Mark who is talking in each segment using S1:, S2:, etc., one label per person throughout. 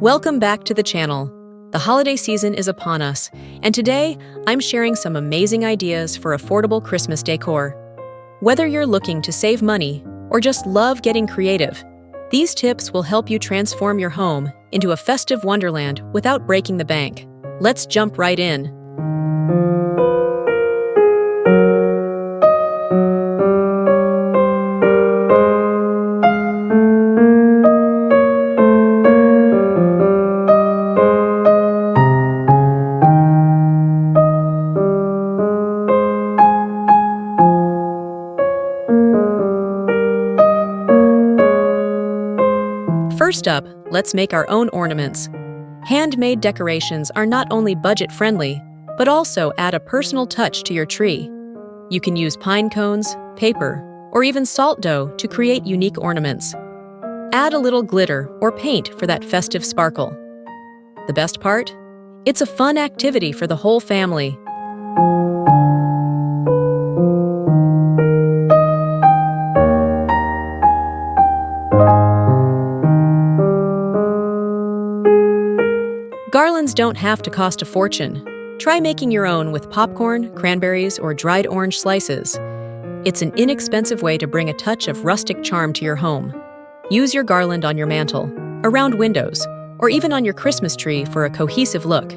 S1: Welcome back to the channel. The holiday season is upon us, and today I'm sharing some amazing ideas for affordable Christmas decor. Whether you're looking to save money or just love getting creative, these tips will help you transform your home into a festive wonderland without breaking the bank. Let's jump right in. First up, let's make our own ornaments. Handmade decorations are not only budget-friendly, but also add a personal touch to your tree. You can use pine cones, paper, or even salt dough to create unique ornaments. Add a little glitter or paint for that festive sparkle. The best part? It's a fun activity for the whole family. Garlands don't have to cost a fortune. Try making your own with popcorn, cranberries, or dried orange slices. It's an inexpensive way to bring a touch of rustic charm to your home. Use your garland on your mantle, around windows, or even on your Christmas tree for a cohesive look.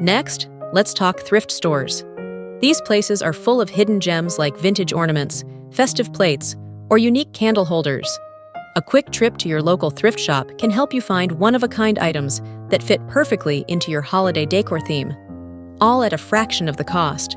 S1: Next, let's talk thrift stores. These places are full of hidden gems like vintage ornaments, festive plates, or unique candle holders. A quick trip to your local thrift shop can help you find one-of-a-kind items that fit perfectly into your holiday decor theme, all at a fraction of the cost.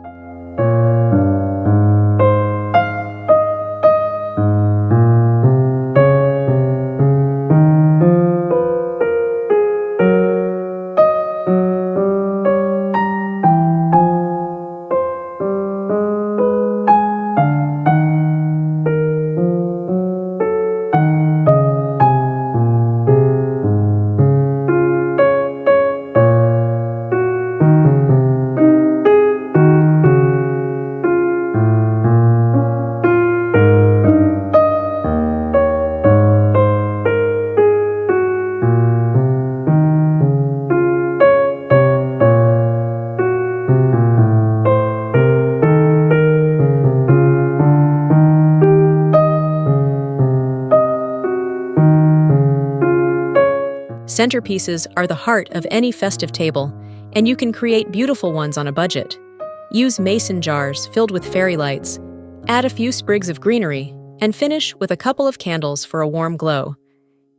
S1: Centerpieces are the heart of any festive table, and you can create beautiful ones on a budget. Use mason jars filled with fairy lights, add a few sprigs of greenery, and finish with a couple of candles for a warm glow.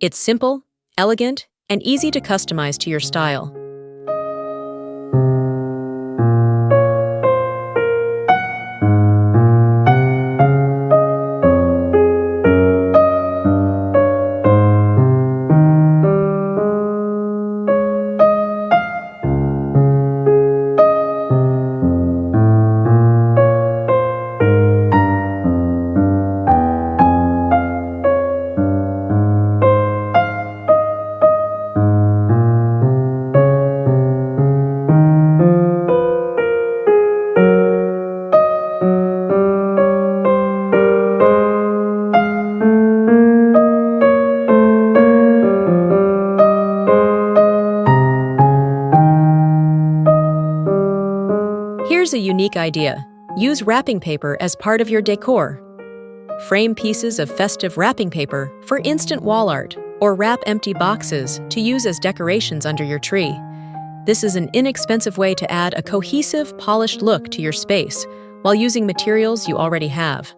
S1: It's simple, elegant, and easy to customize to your style. Here's a unique idea. Use wrapping paper as part of your decor. Frame pieces of festive wrapping paper for instant wall art, or wrap empty boxes to use as decorations under your tree. This is an inexpensive way to add a cohesive, polished look to your space while using materials you already have.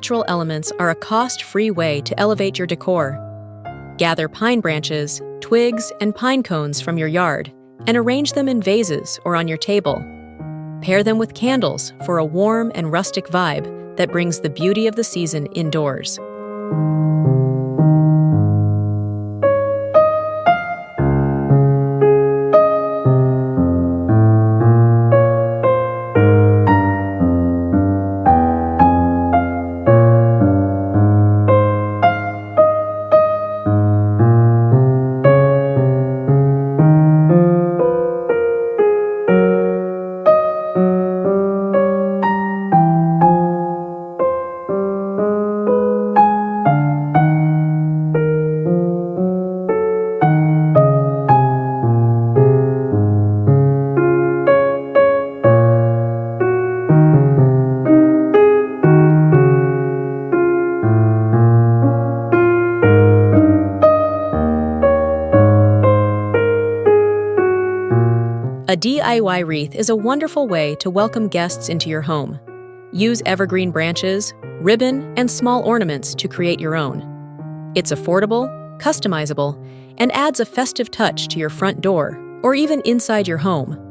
S1: natural elements are a cost-free way to elevate your decor. Gather pine branches, twigs, and pine cones from your yard and arrange them in vases or on your table. Pair them with candles for a warm and rustic vibe that brings the beauty of the season indoors. A DIY wreath is a wonderful way to welcome guests into your home. Use evergreen branches, ribbon, and small ornaments to create your own. It's affordable, customizable, and adds a festive touch to your front door or even inside your home.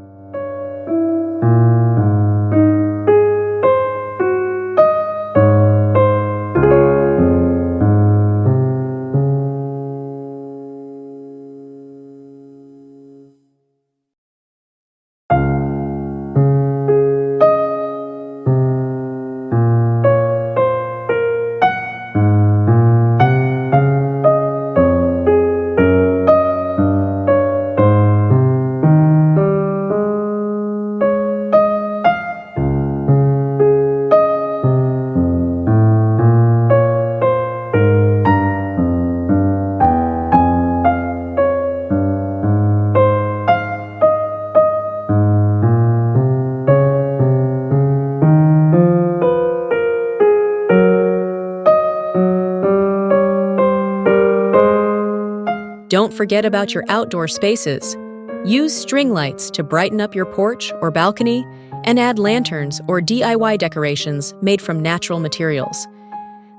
S1: Don't forget about your outdoor spaces. Use string lights to brighten up your porch or balcony, and add lanterns or DIY decorations made from natural materials.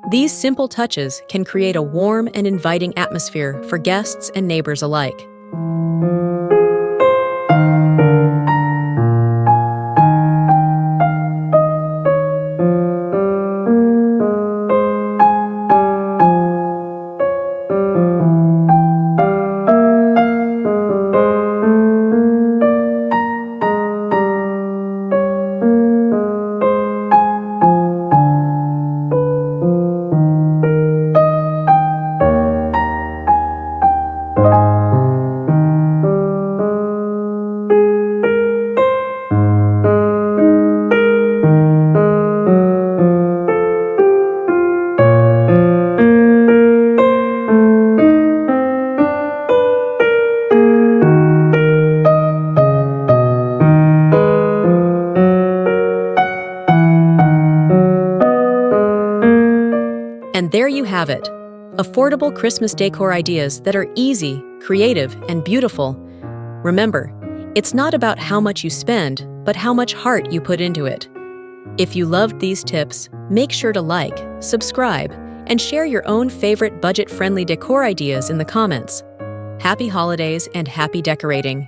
S1: These simple touches can create a warm and inviting atmosphere for guests and neighbors alike. And there you have it, affordable Christmas decor ideas that are easy, creative, and beautiful. Remember, it's not about how much you spend, but how much heart you put into it. If you loved these tips, make sure to like, subscribe, and share your own favorite budget-friendly decor ideas in the comments. Happy holidays and happy decorating!